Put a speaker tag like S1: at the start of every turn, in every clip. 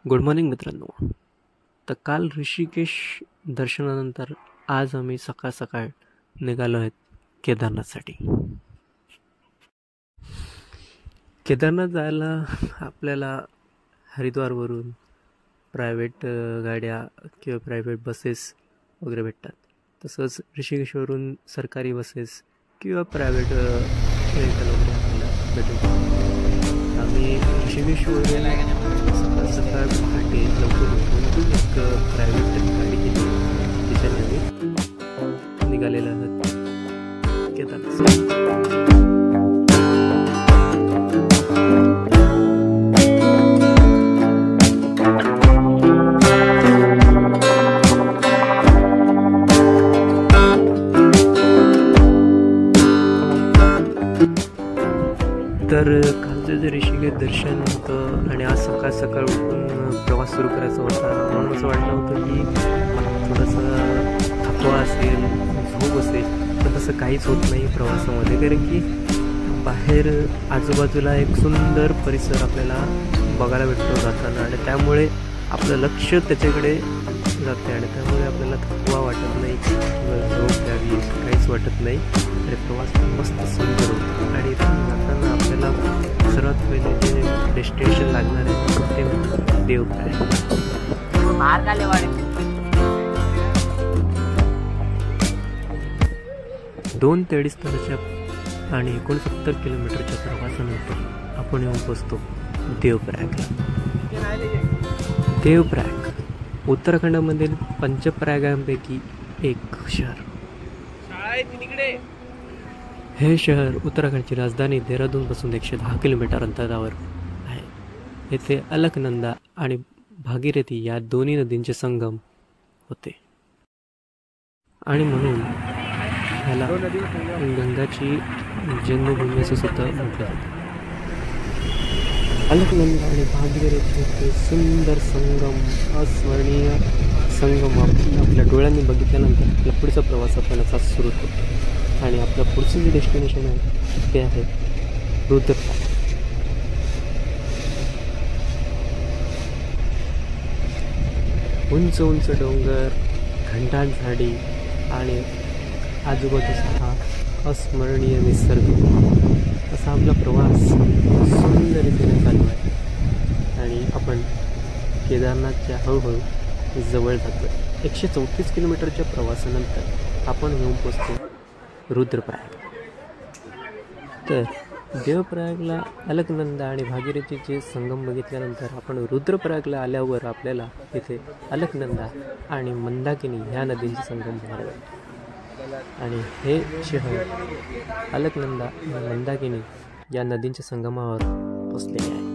S1: Good morning मित्रांनो. तर काल ऋषिकेश दर्शनानंतर आज आम्ही सकाळ सकाळ निघालो आहेत केदारनाथसाठी. केदारनाथ जायला आपल्याला हरिद्वारवरून प्रायव्हेट गाड्या किंवा प्रायव्हेट बसेस वगैरे भेटतात. तसंच ऋषिकेशवरून सरकारी बसेस किंवा प्रायव्हेट व्हेकल वगैरे आपल्याला भेटून आम्ही ऋषिकेशवरून सकाळ पहाटे लवकर उठून एक प्रायव्हेट गाडी घेतली. त्याच्याने आम्ही निघालेलो आहोत केदारनाथ. तर कालचं जे ऋषिकेश दर्शन होतं आणि आज सकाळ सकाळ उठून प्रवास सुरू करायचा होता म्हणून असं वाटलं होतं की थोडासा थकवा असेल, झोप असेल, पण तसं काहीच होत नाही प्रवासामध्ये. कारण की बाहेर आजूबाजूला एक सुंदर परिसर आपल्याला बघायला भेटतो जाताना आणि त्यामुळे आपलं लक्ष त्याच्याकडे जाते आणि त्यामुळे आपल्याला थकवा वाटत नाही किंवा झोप द्यावी काहीच वाटत नाही आणि प्रवास मस्त सुंदर होतो. आणि जाताना आपल्याला सर्वात पहिले जे डेस्टिनेशन लागणार आहे ते म्हणजे देवप्रायाग. 2 तासाच्या आणि 69 किलोमीटरच्या प्रवासानंतर आपण येऊन पोचतो देवप्रयागला. देवप्रयाग उत्तराखंडमधील पंचप्रयागांपैकी एक शहर. हे शहर उत्तराखंडची राजधानी देहरादूनपासून 110 किलोमीटर अंतरावर आहे. येथे अलकनंदा आणि भागीरथी या दोन्ही नदींचे संगम होते आणि म्हणून ह्याला गंगाची जन्मभूमी असं सुद्धा म्हटलं जातं. अलकनंदा आणि भागीरथीचे सुंदर संगम, अस्मरणीय संगम आपल्या डोळ्यांनी बघितल्यानंतर आपला पुढचा प्रवास आपण असा सुरू होतो आणि आपलं पुढचं जे डेस्टिनेशन आहे ते आहे रुद्रप्रयाग. उंच उंच डोंगर, घनदाट झाडी आणि आजूबाजूचा हा अस्मरणीय निसर्ग असा आपला प्रवास सुंदर रीतीने चालू आहे आणि आपण केदारनाथच्या हळूहळू जवळ जातो. 134 किलोमीटरच्या प्रवासानंतर आपण येऊन पोचतो रुद्रप्रयाग. तर देवप्रयागला अलकनंदा आणि भागीरथीचे संगम बघितल्यानंतर आपण रुद्रप्रयागला आल्यावर आपल्याला इथे अलकनंदा आणि मंदाकिनी ह्या नदींचे संगम बघायला भेटतो आणि हे शहर अलकनंदा आणि मंदाकिनी या नदींच्या संगमावर वसलेले आहे.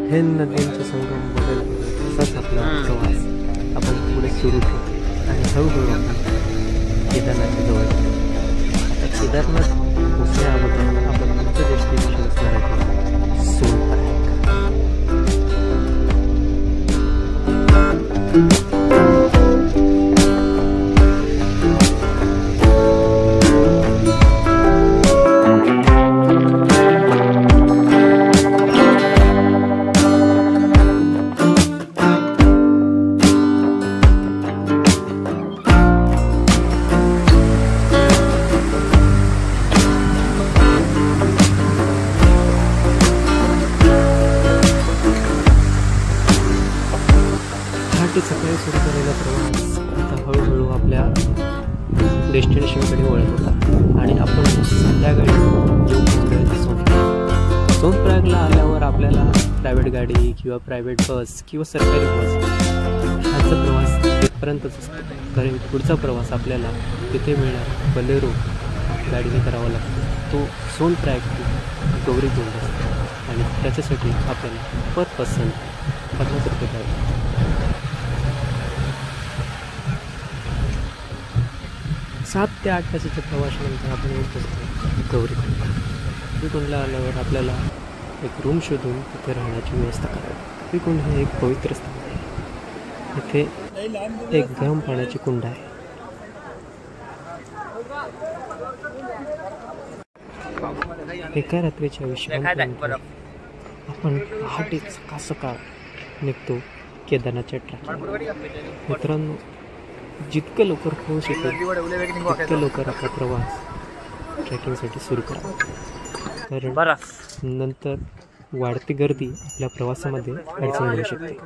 S1: हे नद्यांचे संगम बघत असाच आपला प्रवास आपण पुढे सुरू ठेवतो आणि हळूहळू आपण केदारनाथच्या जवळ जातो. आता केदारनाथ पोचण्या अगोदर आपण पुढचं डेस्टिनेशन असणार आहे सोनप्रयाग. सकाळी सुरू केलेला प्रवास आता हळूहळू आपल्या डेस्टिनेशनकडे वळत होता आणि आपण संध्याकाळी येऊन पोचलो सोनप्रयागला. आल्यावर आपल्याला प्रायव्हेट गाडी किंवा प्रायव्हेट बस किंवा सरकारी बस ह्याचा प्रवास तिथपर्यंतच असतो. कारण पुढचा प्रवास आपल्याला तिथे मिळणार बलेरो गाडीने करावा लागतो. तो सोनप्रयाग गौरी घेऊन असतो आणि त्याच्यासाठी आपल्याला पर पर्सन 50 रुपये द्यावे. 7 ते 8 तासाच्या प्रवासानंतर आपण येऊन पोचतो गौरीकुंडला. गौरीकुंडला आल्यावर आपल्याला एक रूम शोधून तिथे राहण्याची व्यवस्था करावी. गौरीकुंड हे एक पवित्र स्थान आहे. इथे एक गरम पाण्याची कुंड आहे एका रात्रीच्या विश्रांतीनंतर आपण पहाटे सकाळ निघतो केदारनाथच्या ट्रॅकिंग. मित्रांनो, जितकं लवकर होऊ शकेल तितकं लवकर आपला प्रवास ट्रॅकिंगसाठी सुरू करा, कारण नंतर वाढती गर्दी आपल्या प्रवासामध्ये अडचण येऊ शकते.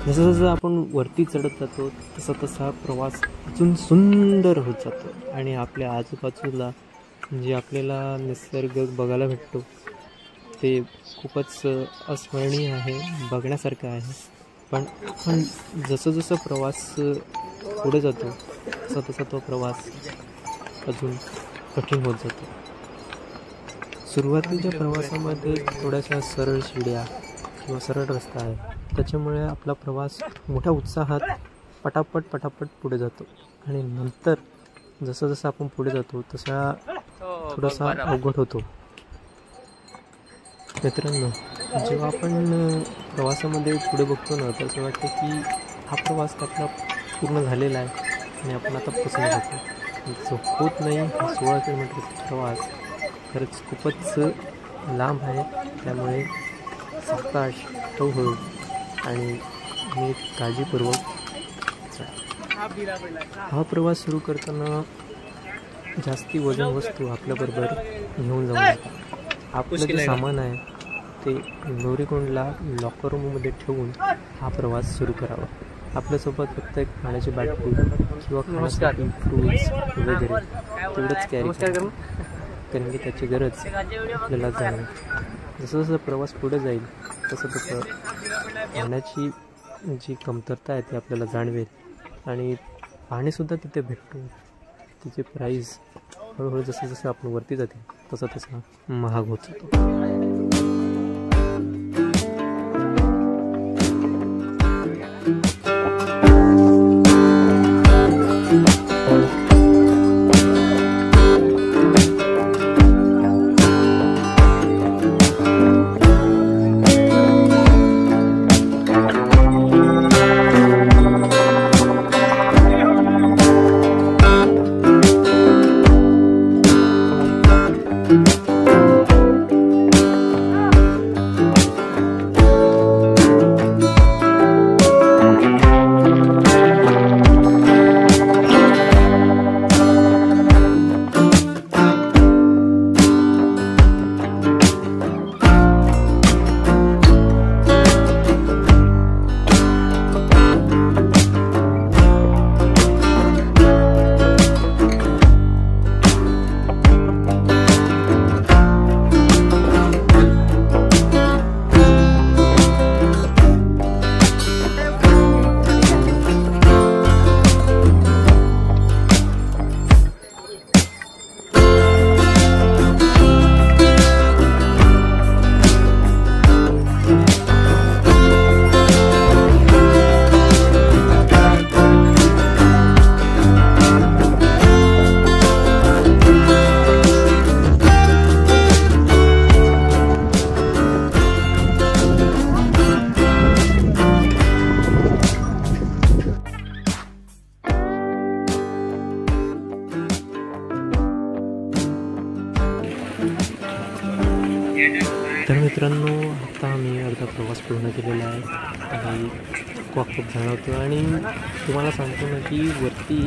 S1: जसं जसं आपण वरती चढत जातो तसा तसा प्रवास अजून सुंदर होत जातो आणि आपल्या आजूबाजूला जे आपल्याला निसर्ग बघायला भेटतो ते खूपच अस्मरणीय आहे, बघण्यासारखं आहे. पण आपण जसं जसं प्रवास पुढे जातो तसा तसा तो प्रवास अजून कठीण होत जातो. सुरुवातीच्या प्रवासामध्ये थोड्याशा सरळ शिड्या किंवा सरळ रस्ता आहे, त्याच्यामुळे आपला प्रवास मोठ्या उत्साहात पटापट पुढे जातो आणि नंतर जसं जसं आपण पुढे जातो तसा थोडासा अवघड होतो. मित्रांनो, जेव्हा आपण प्रवासामध्ये पुढे बघतो ना तर असं वाटतं की हा प्रवास आपला पूर्ण झालेला आहे आणि आपण आता पोचलो जातो. जो होत नाही हा 16 किलोमीटरचा प्रवास खरंच खूपच लांब आहे, त्यामुळे सावकाश हळूहळू आणि मी काळजीपूर्वक हा प्रवास सुरू करताना जास्ती वजन वस्तू आपल्याबरोबर घेऊन जाऊ नका. आपलं जे सामान आहे ते लोरीकोंडला लॉकर रूममध्ये ठेवून हा प्रवास सुरू करावा. आपल्यासोबत फक्त एक पाण्याची बाटली किंवा खाण्यासाठी फ्रूट्स वगैरे तेवढंच कॅरी करा, कारण की त्याची गरज आपल्याला जाणवेल. जसं जसं प्रवास पुढे जाईल तसं तसं पाण्याची जी कमतरता आहे ती आपल्याला जाणवेल आणि पाणीसुद्धा तिथे भेटतो. तिची प्राईस हळूहळू जसं जसं आपण वरती जाते तसं तसं महाग होत जातो. तर मित्रांनो, आता आम्ही अर्धा प्रवास पूर्ण केलेला आहे आणि थकवा खूप जाणवतो आणि तुम्हाला सांगतो ना की वरती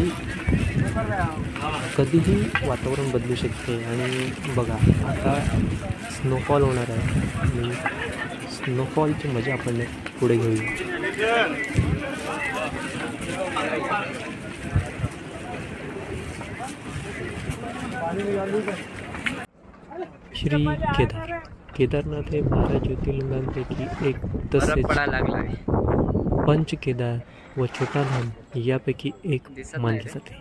S1: कधीही वातावरण बदलू शकते. आणि बघा, आता स्नोफॉल होणार आहे आणि स्नोफॉलची मजा आपण पुढे घेऊया. श्री केदारनाथ हे 12 ज्योतिर्लिंगांपैकी एक, तसेच पंचकेदार व छोटाधाम यापैकी एक मानले जाते.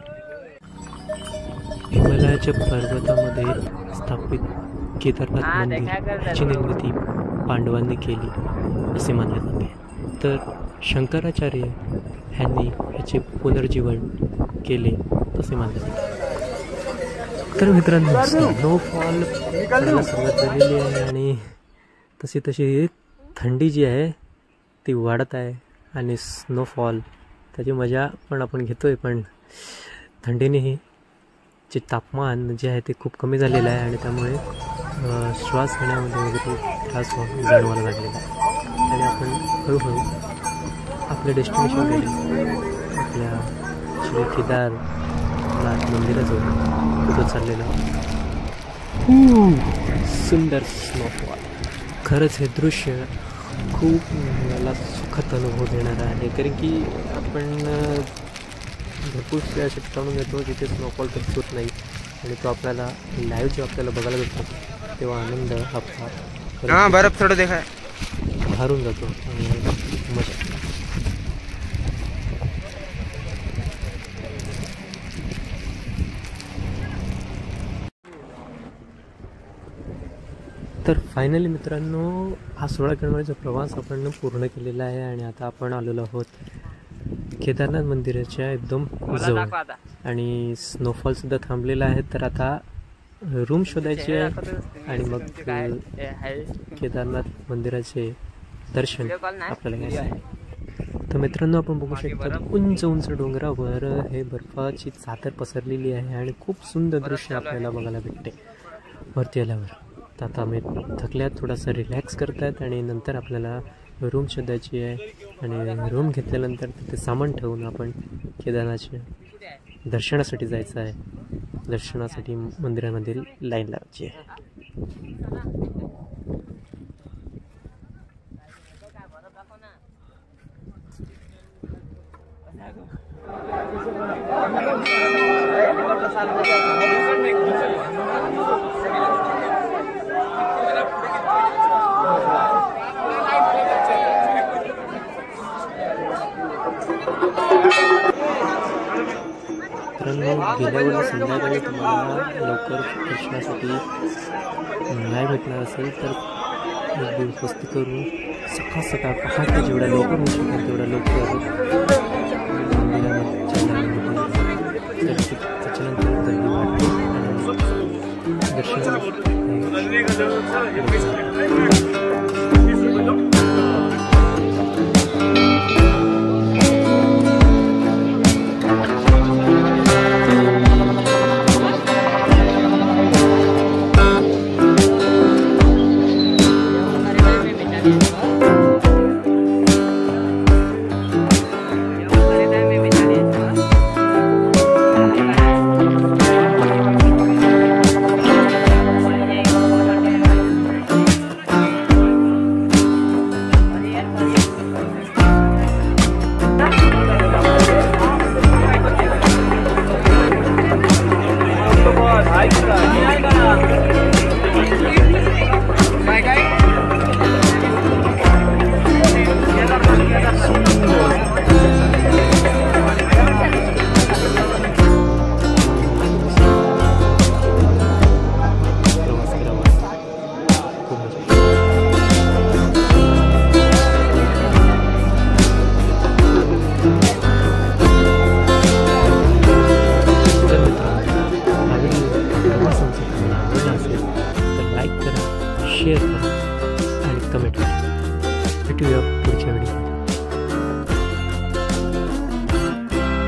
S1: हिमालयाच्या पर्वतामध्ये स्थापित केदारनाथ मंदिर याची निर्मिती पांडवांनी केली असे मानले जाते. तर शंकराचार्य ह्यांनी ह्याचे पुनर्जीवन केले असे मानले जाते. तर मित्रांनो, स्नोफॉल पडायला सुरुवात झालेली आहे आणि तशी थंडी जी आहे ती वाढत आहे आणि स्नोफॉल त्याची मजा पण आपण घेतो आहे. पण थंडीनेही जे तापमान जे आहे ते खूप कमी झालेलं आहे आणि त्यामुळे श्वास घेण्यामध्ये वगैरे त्रास जाणवायला लागलेला आहे. आणि आपण हळूहळू आपल्या डेस्टिनेशनकडे, आपल्या श्री केदारनाथ मंदिराजवळ कुठं चाललेलं. सुंदर स्नोफॉल. खरंच हे दृश्य खूप मला सुखद अनुभव देणारा आहे, कारण की आपण भरपूर असे ठिकाणून येतो जिथे स्नोफॉल तर होत नाही आणि तो आपल्याला लाईव्ह जो आपल्याला बघायला भेटतो तेव्हा आनंद आपला
S2: बर्फ थोडं देखा
S1: हारून जातो आणि मजा. तर फायनली मित्रांनो, हा 16 किलोमीटरचा प्रवास आपण पूर्ण केलेला आहे आणि आता आपण आलेलो आहोत केदारनाथ मंदिराच्या एकदम जवळ आणि स्नोफॉलसुद्धा थांबलेला आहे. तर आता रूम शोधायची आहे आणि मग केदारनाथ मंदिराचे दर्शन आपल्याला घ्यायचे आहे. तर मित्रांनो, आपण बघू शकता उंच उंच डोंगरावर हे बर्फाची चादर पसरलेली आहे आणि खूप सुंदर दृश्य आपल्याला बघायला भेटते वरती आल्यावर. तर आता आम्ही थकल्यात, थोडासा रिलॅक्स करतायत आणि नंतर आपल्याला रूम शोधायची आहे आणि रूम घेतल्यानंतर तिथे सामान ठेवून आपण केदारनाथच्या दर्शनासाठी जायचं आहे. दर्शनासाठी मंदिरामध्ये लाईन लावायची आहे. मित्रांनो, गेल्यावर संध्याकाळी तुम्हाला लवकर दर्शनासाठी नाही भेटणार असेल तर एक दिवस वस्ती करून सकाळ पहाटे जेवढ्या लवकर होऊ शकेल तेवढ्या लवकर त्याच्यानंतर गर्दी वाढते आणि दर्शन शेअर करा आणि कमेंट करा. भेटूया